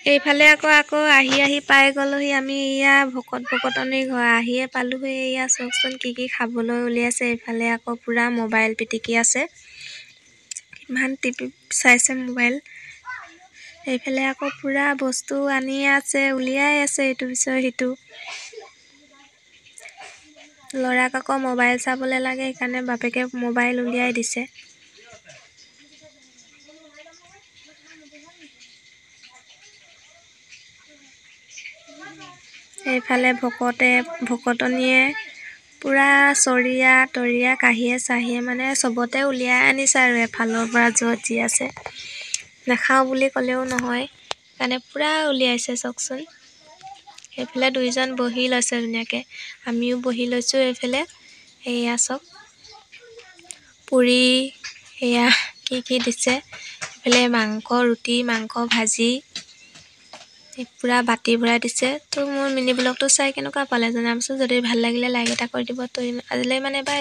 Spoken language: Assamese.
এইফালে আকৌ আহি পাই গ'লোহি আমি এয়া ভকতনী ঘৰ আহিয়ে পালোহি। এয়া চাওকচোন কি খাবলৈ উলিয়াইছে। এইফালে আকৌ পুৰা মোবাইল পিটিকি আছে, কিমান টিপি চাইছে মোবাইল। এইফালে আকৌ পুৰা বস্তু আনি আছে, উলিয়াই আছে ইটো পিছৰ সিটো। ল'ৰাক আকৌ মোবাইল চাবলৈ লাগে, সেইকাৰণে বাপেকে মোবাইল উলিয়াই দিছে। এইফালে ভকতনীয়ে পুৰা চৰিয়া তৰিয়া কাঁহীয়ে চাহিয়ে মানে চবতে উলিয়াই আনিছে আৰু এফালৰ পৰা য'ত যি আছে। নাখাওঁ বুলি ক'লেও নহয়, সেইকাৰণে পুৰা উলিয়াইছে চাওকচোন। সেইফালে দুইজন বহি লৈছে ধুনীয়াকৈ, আমিও বহি লৈছোঁ এইফালে। এয়া চাওক পুৰি, এয়া কি দিছে। এইফালে মাংস, ৰুটি, মাংস ভাজি পুৰা বাতি ভৰাই দিছে। তো মোৰ মিনি ব্লগটো চাই কেনেকুৱা পালে জনাবচোন। যদি ভাল লাগিলে লাইক এটা কৰি দিব। তো আজিলৈ মানে বাই।